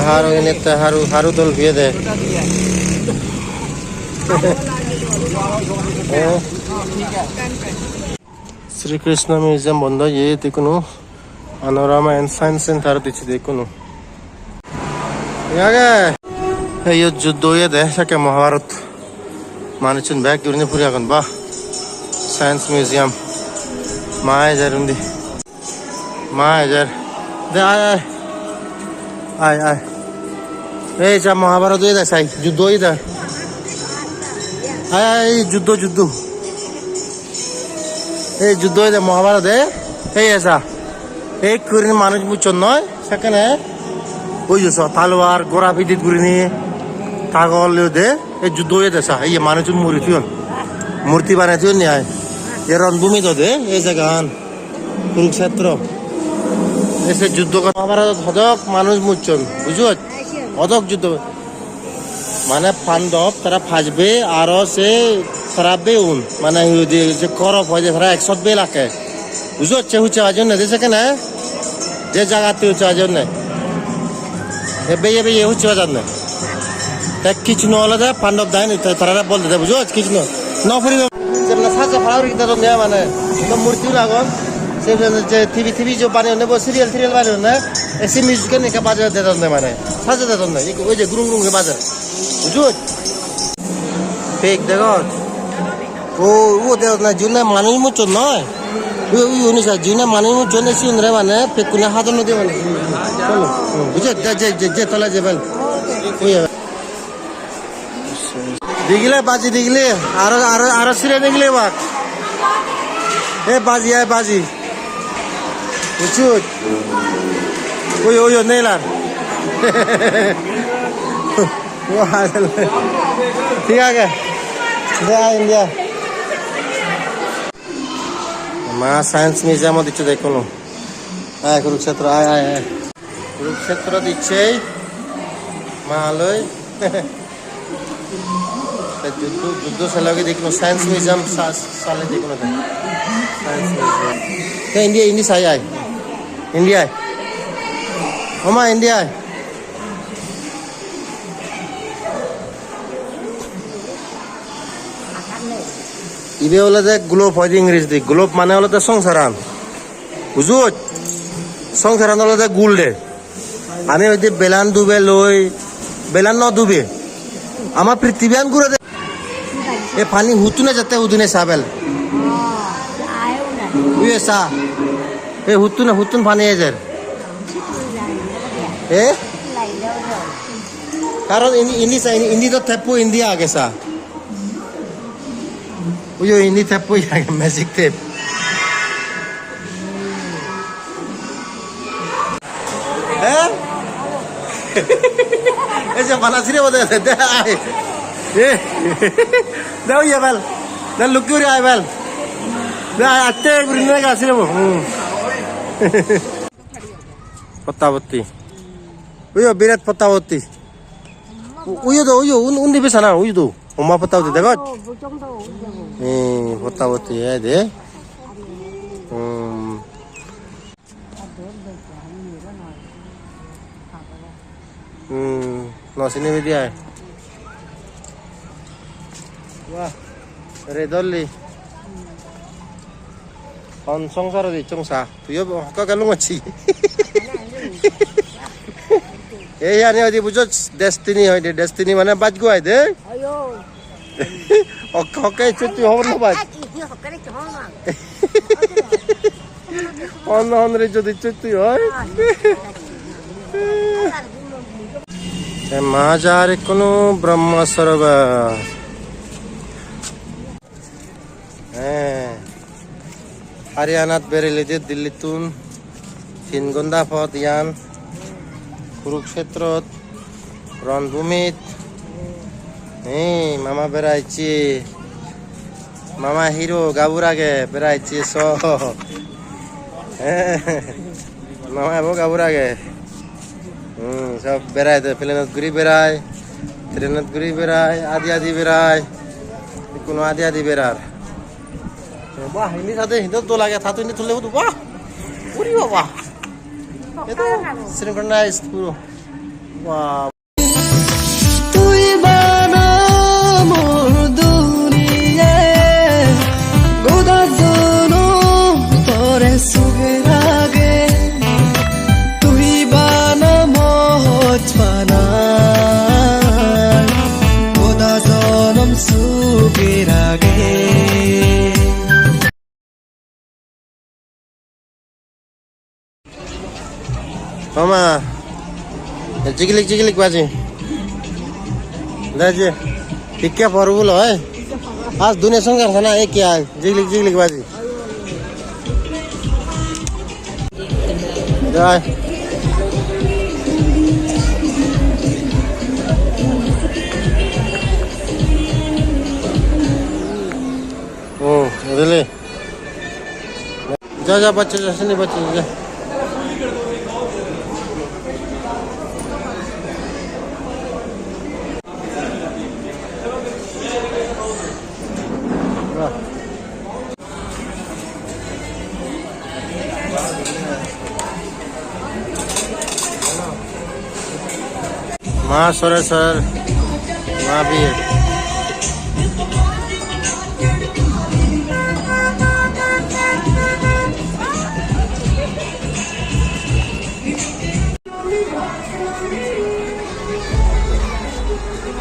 haru ini teh haru dol biye deh. Sri Krishna Museum বন্ধ ये देखो Panorama and Science Center দিচ্ছে দেখো यागे এই যুদ্ধ হয়ে দে সাকে মহাভারত মানুষজন ব্যাগ ঘুরে পুরি এখন বাহ সায়েন্স মিউজিয়াম মায়াজার উন্দি মায়াজার দে আয় আয় আয় এই যা মহাভারত হয়ে দে সাই যুদ্ধ হয়ে দে আয় আয় যুদ্ধ যুদ্ধ এই যুদ্ধ হয়ে দে মহাভারত এই এসা এই করে মানুষ বুঝছেন নয় সেখানে ওই যে তালোয়ার গোড়া বিদ্যুৎ করে নিয়ে তাগল দে এই যুদ্ধ হয়ে দে এই মানুষজন মূর্তি বানাইতে নিয়ে এ রণভূমি তো দে এই জায়গান কুরুক্ষেত্র এসে যুদ্ধ মহাভারত হদক মানুষ মুচ্ছন বুঝো হদক যুদ্ধ মানে পাণ্ডব তারা ফাঁসবে আরো সে খারাপবে উন মানে যে করপ হয় যে তারা 100 লাখে বুঝো হচ্ছে আজন না সেখানে যে জায়গাতে হচ্ছে আজন না এবে এবে হচ্ছে আজন না কিছু নহলে পাণ্ডব দেয় তারা বলতে দেয় বুঝো কিছু ন ফুরিব যেমন সাজা ফাড়ার কিনা মানে মূর্তি লাগন সে যে টিভি যে বানিয়ে নেব সিরিয়াল বানিয়ে না এসে মিউজিকের নিকা বাজার দেয় মানে সাজা দেয় না ওই যে গুরুং গুরুং বাজার বুঝো ফেক দেখো ও দেখ না জুনে মানুষ মুচ নয় ওই উনিশ জুনে মানুষ মুচ নেছি রে মানে ফেকুনে হাত নদী মানে বুঝো যে তলা যাবেন দিগলে বাজি দিগলে আরো সিরে দিগলে বাক এ বাজি আয় বাজি বুঝছো ওই নেলার ঠিক আছে ইন্ডিয়া মা সায়েন্স মিউজিয়ামও দিচ্ছে দেখুন আয় কুরুক্ষেত্র আয় আয় আয় কুরুক্ষেত্র দিচ্ছে মা আলোয় যুদ্ধ সালে দেখুন সায়েন্স মিউজিয়াম সালে দেখুন সায়েন্স মিউজিয়াম ইন্ডিয়া সাই আয় ইন্ডিয়ায় ওমা ইন্ডিয়ায় ইবে হলে যে গ্লোব হয় ইংরেজ দিক গ্লোব মানে হলো তো সংসারান বুঝো সংসারান হলো যে গুল দে আমি ওই যে বেলান ডুবে লই বেলান ন ডুবে আমার পৃথিবীয়ান ঘুরে দে এ পানি হুতুনে যেতে উদিনে সাবেল সা এ হুতুন পানি এজের এ কারণ ইন্দি তো থেপু ইন্ডিয়া আগে সা ওই ইন্দি থেপু আগে ম্যাজিক টেপ হ্যাঁ এই যে বানাসিরে বোধ দে আয় দাও ইয়ে বেল দে লুকিয়ে আয় বেল দে আতে গুরিনে গাছিরে পত্তাবতী ওই বিরাট পত্তাবতী ওই উন্দি বেছা না ওই তো ওমা পত্তাবতী দেখো পত্তাবতী এই দে নসিনে বেদি আয় বাহ রে দল্লি সংসার দিচ্ছা তুইও হকা গেল আছি এই আনি হয়তো বুঝো ডেস্টিনি হয় ডেস্টিনি মানে বাজ গুয়াই দে হকা তুই হব না বাজ অন্য যদি তুই হয় মাজার কোনো ব্রহ্ম সরোবর হ্যাঁ হারিয়ানাত বেরেলে যে দিল্লিতুন 3 ঘণ্টা পথ ইয়ান কুরুক্ষেত্রত রণভূমিত মামা বেড়াইছি মামা হিরো গাবুর আগে বেড়াইছি মামা এবং গাবুর আগে সব বেড়ায় প্লেনত ঘুরি বেড়ায় ট্রেনত ঘুরি বেড়ায় আদি বেড়ায় কোনো আদি বেড়ার বাহ হিন্দি সাথে হিন্দু তো লাগে থাতো হিন্দি তুললে হতো বাহ পুরি বাবা এটা সিনক্রোনাইজড পুরো বাহ, তুই বানা মোর দুনিয়া গোদা জনো তোরে সুগে রাগে তুই বানা মোহজ পানা গোদা জনম সুগে রাগে মামা চিকলিক চিকলিক বাজি দেখে টিকা পরবুল হয় আজ দুনিয়া সঙ্গে খানা এ কি আয় জিগলিক জিগলিক বাজি যায় ও বুঝলি যা যা বাচ্চা যা শুনি বাচ্চা যা মা সরে সর মা বিয়ে